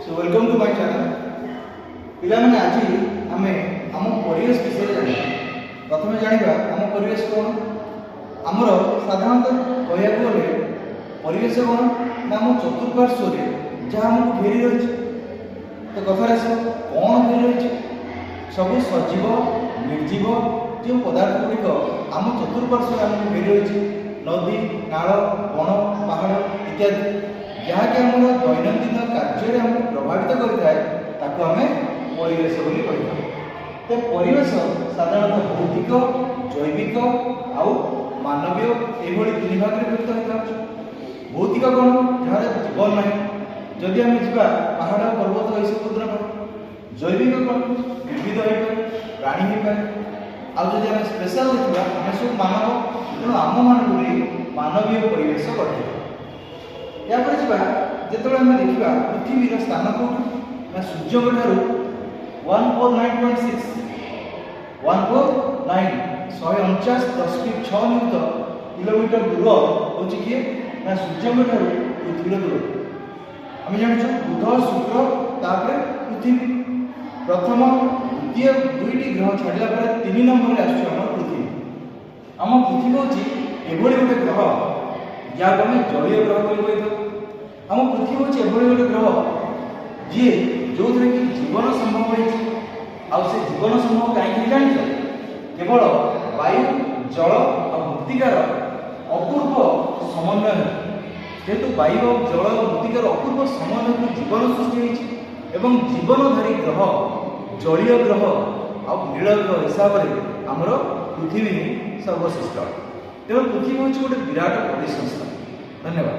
So welcome to my channel. पिलाने आज आम आम परिवेश विषय जाना प्रथम जाना आम परिवेश कौन आमर साधारणतः कहया गले परिवेश कौन ना आम चतुर्पार्श्व जहाँ आमको घेरी रही तो कथार कौन घेरी रही सब सजीव निर्जीव जो पदार्थ गुड़िक आम चतुर्पार्श्व आमको घेरी रही नदी नाल बण पहाड़ इत्यादि जहाँकि आम दैनंदिन कार्य आमको प्रभावित करता आम परिवेश कही तो परिवेश साधारणतः भौतिक जैविक आउ मानवीय ये तीन भाग में विभक्त होता है। भौतिक कौन जहाँ जीवन ना जदि आम जा पहाड़ पर्वत ये सब द्रव्य जैविक कौन विविध हो पाए प्राणी हो पाए आदि आम स्पेशल देखा आम सब मानव तेणु आम मानक मानवीय परिवेश गठे यापर जो आम देखा पृथ्वीर स्थान कौट सूर्य ठार 149.6 149.6 किलोमीटर दूर हूँ किए ना सूर्य ठार पृथ्वी दूर आम जानू बुध शुक्र तापर पृथ्वी प्रथम द्वितीय दुईटी ग्रह छाड़ा तीन नंबर आम पृथ्वी आम पृथ्वी हूँ गोटे ग्रह जहाँ आम जलीय ग्रह कही आम पृथ्वी हूँ गोटे ग्रह जी जो थे कि जीवन संभव हो जीवन संभव कहीं जान केवल वायु जल और मृत्तिकार अपूर्व समन्वय जेहेतु वायु और जल और मृत्तिकार अपूर्व समन्वय जीवन सृष्टि एवं जीवनधारी ग्रह जलीय ग्रह और नील ग्रह हिसाब से आमर पृथ्वी सर्वश्रेष्ठ तेणु पृथ्वी हूँ गोटे विराट परिसंस्था। धन्यवाद।